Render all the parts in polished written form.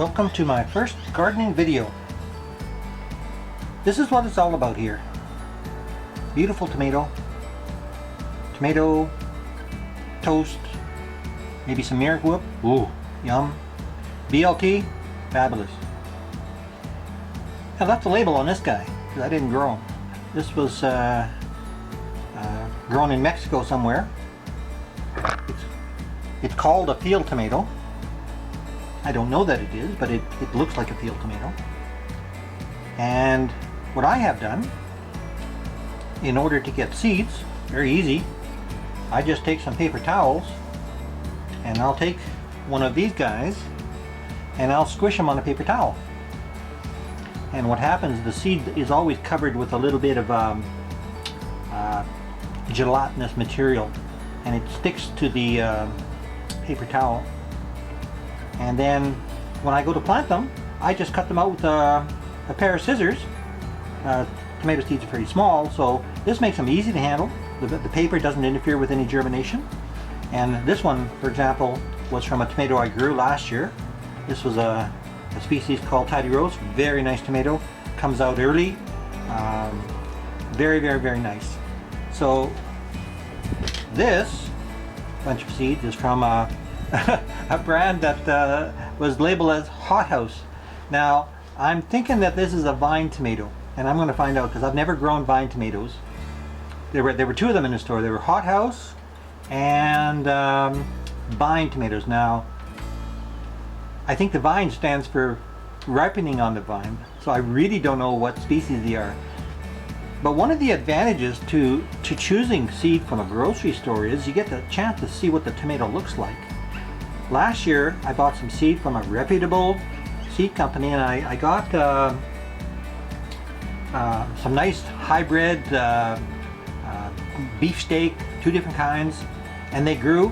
welcome to my first gardening video. This is what it's all about here. Beautiful tomato, toast, maybe some miracle whip, ooh, yum. BLT, fabulous. I left a label on this guy because I didn't grow him. This was grown in Mexico somewhere. It's called a field tomato. I don't know that it is, but it looks like a field tomato. And what I have done, in order to get seeds, very easy, I just take some paper towels and I'll take one of these guys and I'll squish them on a paper towel. And what happens, the seed is always covered with a little bit of gelatinous material, and it sticks to the paper towel. And then when I go to plant them, I just cut them out with a pair of scissors. Tomato seeds are pretty small, so this makes them easy to handle. The paper doesn't interfere with any germination. And this one, for example, was from a tomato I grew last year. This was a species called Tidy Rose. Very nice tomato. Comes out early. Very, very, very nice. So this bunch of seeds is from a brand that was labeled as Hot House. Now I'm thinking that this is a vine tomato, and I'm going to find out because I've never grown vine tomatoes. There were two of them in the store. They were Hot House and vine tomatoes. Now I think the vine stands for ripening on the vine, so I really don't know what species they are. But one of the advantages to choosing seed from a grocery store is you get the chance to see what the tomato looks like. Last year I bought some seed from a reputable seed company, and I got some nice hybrid beefsteak, two different kinds, and they grew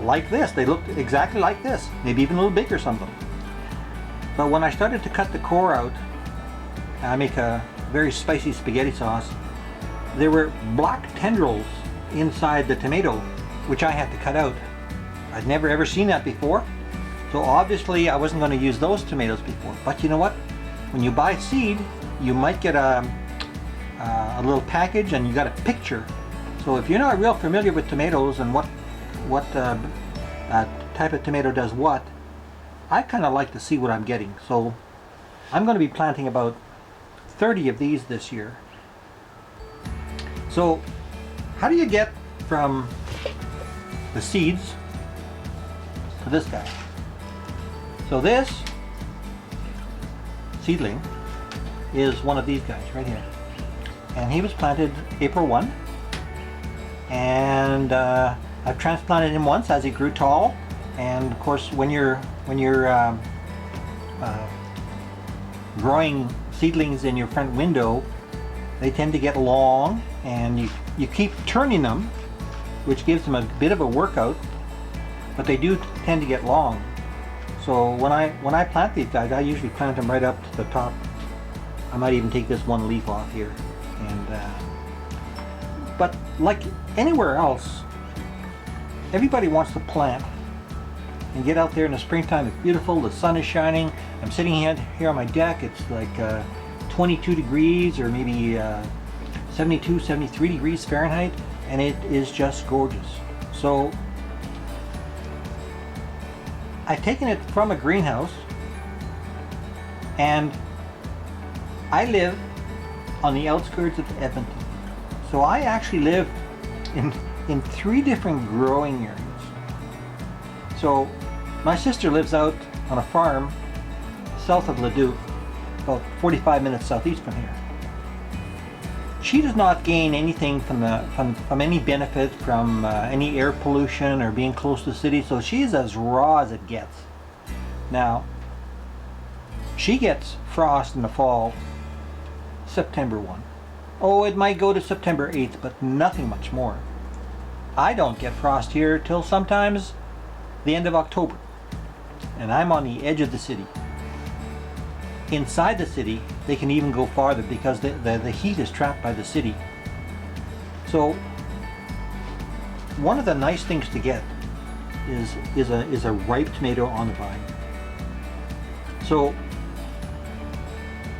like this. They looked exactly like this, maybe even a little bigger, some of them. But when I started to cut the core out, I make a very spicy spaghetti sauce, there were black tendrils inside the tomato, which I had to cut out. I'd never ever seen that before, so obviously I wasn't going to use those tomatoes before. But you know what? When you buy seed, you might get a little package and you got a picture. So if you're not real familiar with tomatoes and what type of tomato does what, I kind of like to see what I'm getting. So I'm going to be planting about 30 of these this year. So how do you get from the seeds to this guy? So this seedling is one of these guys right here, and he was planted April 1, and I've transplanted him once as he grew tall. And of course, when you're growing seedlings in your front window, they tend to get long, and you keep turning them, which gives them a bit of a workout, but they do tend to get long. So when I plant these guys, I usually plant them right up to the top. I might even take this one leaf off here, and but like anywhere else, everybody wants to plant and get out there in the springtime. It's beautiful, the sun is shining. I'm sitting here on my deck. It's like 22 degrees or maybe 72, 73 degrees Fahrenheit, and it is just gorgeous. So I've taken it from a greenhouse, and I live on the outskirts of Edmonton. So I actually live in 3 different growing areas. So my sister lives out on a farm south of Leduc, about 45 minutes southeast from here. She does not gain anything from any benefit from any air pollution or being close to the city, so she's as raw as it gets. Now, she gets frost in the fall, September 1. Oh, it might go to September 8th, but nothing much more. I don't get frost here till sometimes the end of October, and I'm on the edge of the city. Inside the city, they can even go farther because the heat is trapped by the city. So one of the nice things to get is a ripe tomato on the vine. So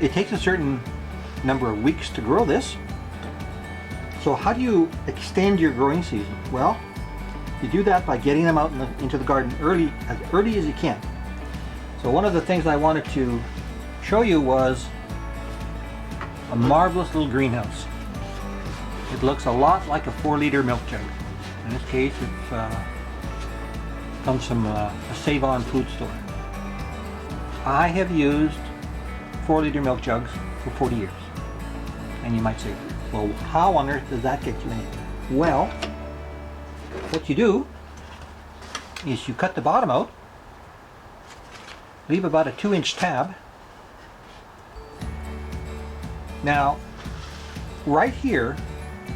it takes a certain number of weeks to grow this. So how do you extend your growing season? Well, you do that by getting them out into the garden as early as you can. So one of the things I wanted to show you was a marvelous little greenhouse. It looks a lot like a 4-liter milk jug. In this case, it comes from a Save-On food store. I have used 4-liter milk jugs for 40 years. And you might say, well, how on earth does that get you anything? Well, what you do is you cut the bottom out, leave about a 2-inch tab. Now, right here,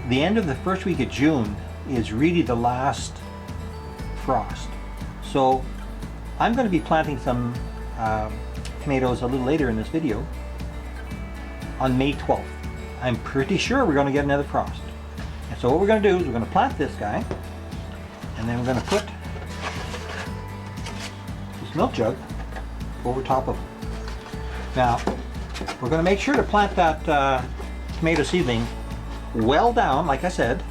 the end of the first week of June is really the last frost. So I'm going to be planting some tomatoes a little later in this video on May 12th. I'm pretty sure we're going to get another frost. And so what we're going to do is we're going to plant this guy, and then we're going to put this milk jug over top of it. Now, we're going to make sure to plant that tomato seedling well down, like I said.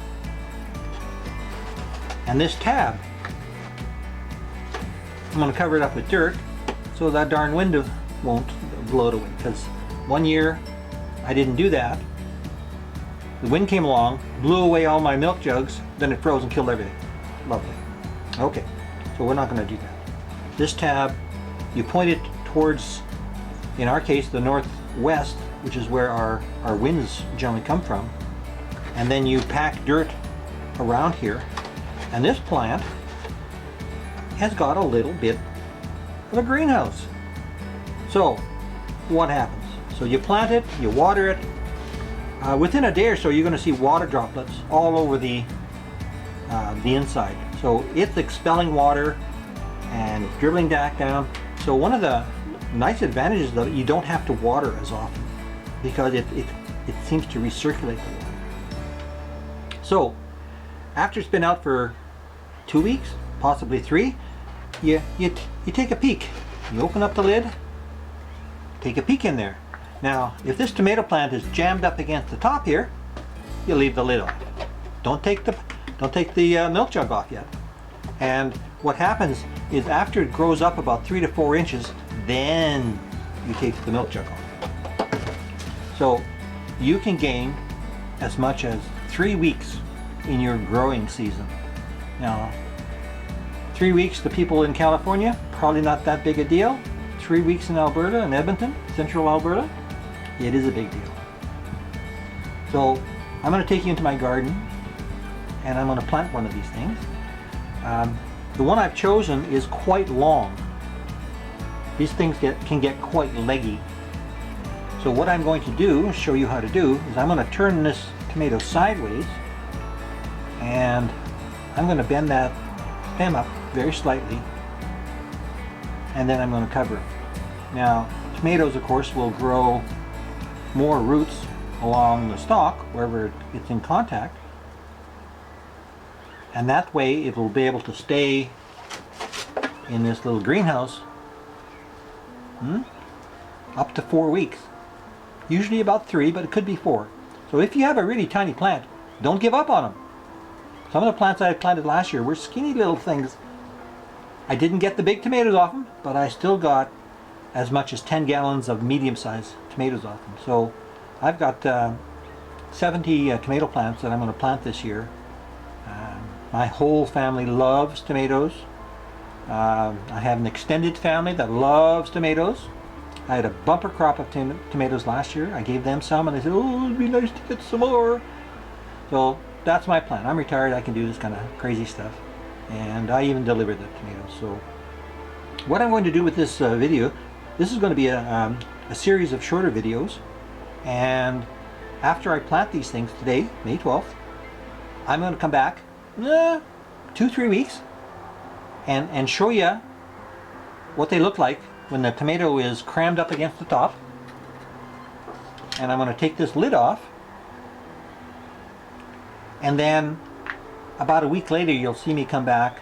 And this tab, I'm going to cover it up with dirt so that darn wind won't blow it away. Because one year I didn't do that. The wind came along, blew away all my milk jugs, then it froze and killed everything. Lovely. Okay, so we're not going to do that. This tab, you point it towards, in our case, the northwest, which is where our winds generally come from. And then you pack dirt around here. And this plant has got a little bit of a greenhouse. So what happens? So you plant it, you water it. Within a day or so, you're going to see water droplets all over the inside. So it's expelling water and it's dribbling back down. So one of the nice advantages is that you don't have to water as often because it seems to recirculate the water. So after it's been out for 2 weeks, possibly 3, you take a peek. You open up the lid, take a peek in there. Now, if this tomato plant is jammed up against the top here, you leave the lid off. Don't take the milk jug off yet. And what happens is after it grows up about 3 to 4 inches, then you take the milk jug off. So you can gain as much as 3 weeks in your growing season. Now, 3 weeks to people in California, probably not that big a deal. 3 weeks in Alberta and Edmonton, central Alberta, it is a big deal. So I'm going to take you into my garden and I'm going to plant one of these things. The one I've chosen is quite long. These things can get quite leggy. So what I'm going to do, show you how to do, is I'm going to turn this tomato sideways and I'm going to bend that stem up very slightly, and then I'm going to cover it. Now, tomatoes, of course, will grow more roots along the stalk wherever it's in contact, and that way it will be able to stay in this little greenhouse up to 4 weeks. Usually about 3, but it could be 4. So if you have a really tiny plant, don't give up on them. Some of the plants I planted last year were skinny little things. I didn't get the big tomatoes off them, but I still got as much as 10 gallons of medium-sized tomatoes off them. So I've got 70 tomato plants that I'm going to plant this year. My whole family loves tomatoes. I have an extended family that loves tomatoes. I had a bumper crop of tomatoes last year. I gave them some and they said, oh, it'd be nice to get some more. So that's my plan. I'm retired. I can do this kind of crazy stuff. And I even deliver the tomatoes. So what I'm going to do with this video, this is going to be a series of shorter videos. And after I plant these things today, May 12th, I'm going to come back 2-3 weeks and show you what they look like when the tomato is crammed up against the top. And I'm going to take this lid off, and then about a week later you'll see me come back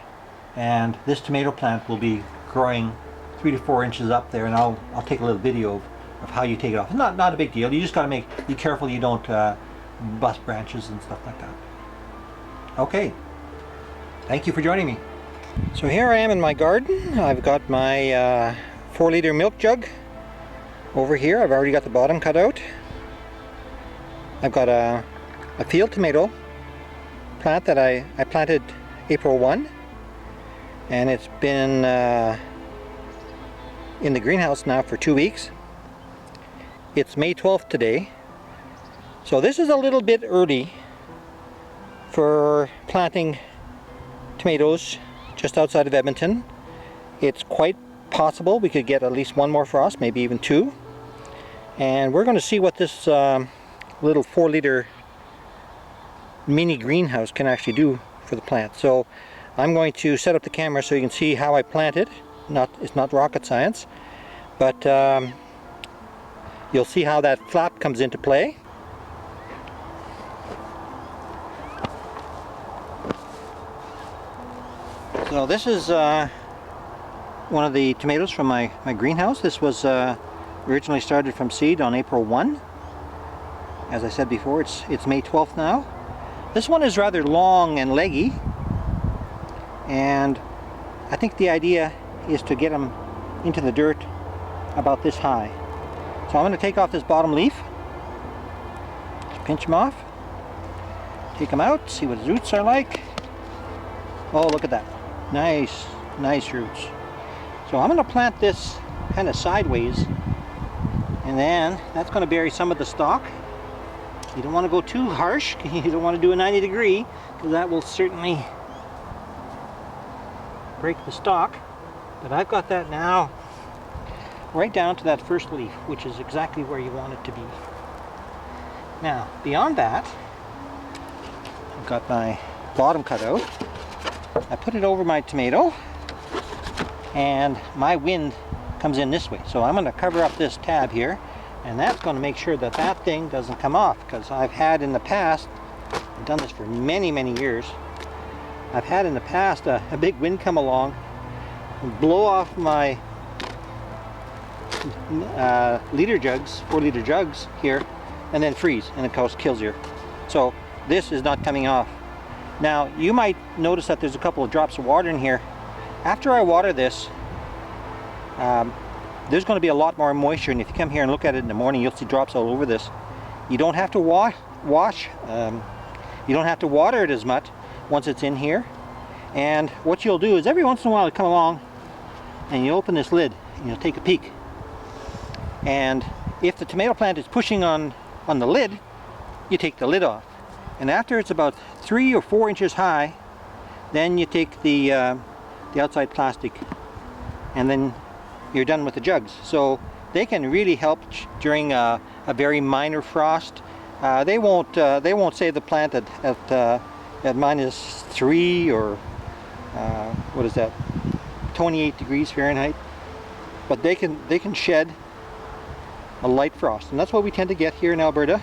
and this tomato plant will be growing 3 to 4 inches up there, and I'll take a little video of how you take it off. It's not a big deal. You just got to be careful you don't bust branches and stuff like that. Okay, thank you for joining me. So here I am in my garden. I've got my 4-liter milk jug over here. I've already got the bottom cut out. I've got a field tomato plant that I planted April 1, and it's been in the greenhouse now for 2 weeks. It's May 12th today, so this is a little bit early for planting tomatoes just outside of Edmonton. It's quite possible we could get at least one more frost, maybe even 2, and we're going to see what this little 4-liter mini greenhouse can actually do for the plant. So I'm going to set up the camera so you can see how I plant it. It's not rocket science, but you'll see how that flap comes into play. So this is one of the tomatoes from my greenhouse. This was originally started from seed on April 1. As I said before, it's May 12th now. This one is rather long and leggy, and I think the idea is to get them into the dirt about this high. So I'm going to take off this bottom leaf, just pinch them off, take them out, see what the roots are like. Oh, look at that. Nice roots. So I'm going to plant this kind of sideways, and then that's going to bury some of the stalk. You don't want to go too harsh. You don't want to do a 90 degree, because that will certainly break the stalk. But I've got that now right down to that first leaf, which is exactly where you want it to be. Now, beyond that, I've got my bottom cut out. I put it over my tomato, and my wind comes in this way. So I'm going to cover up this tab here, and that's going to make sure that that thing doesn't come off, because I've had in the past, I've done this for many years, I've had in the past a big wind come along and blow off my liter jugs, 4-liter jugs here, and then freeze, and of course kills you. So this is not coming off. Now you might notice that there's a couple of drops of water in here. After I water this, there's going to be a lot more moisture, and if you come here and look at it in the morning, you'll see drops all over this. You don't have to you don't have to water it as much once it's in here. And what you'll do is every once in a while you come along and you open this lid and you'll take a peek. And if the tomato plant is pushing on the lid, you take the lid off. And after it's about 3 or 4 inches high, then you take the outside plastic, and then you're done with the jugs. So they can really help during a very minor frost. They won't save the plant at -3 or what is that, 28 degrees Fahrenheit, but they can shed a light frost, and that's what we tend to get here in Alberta.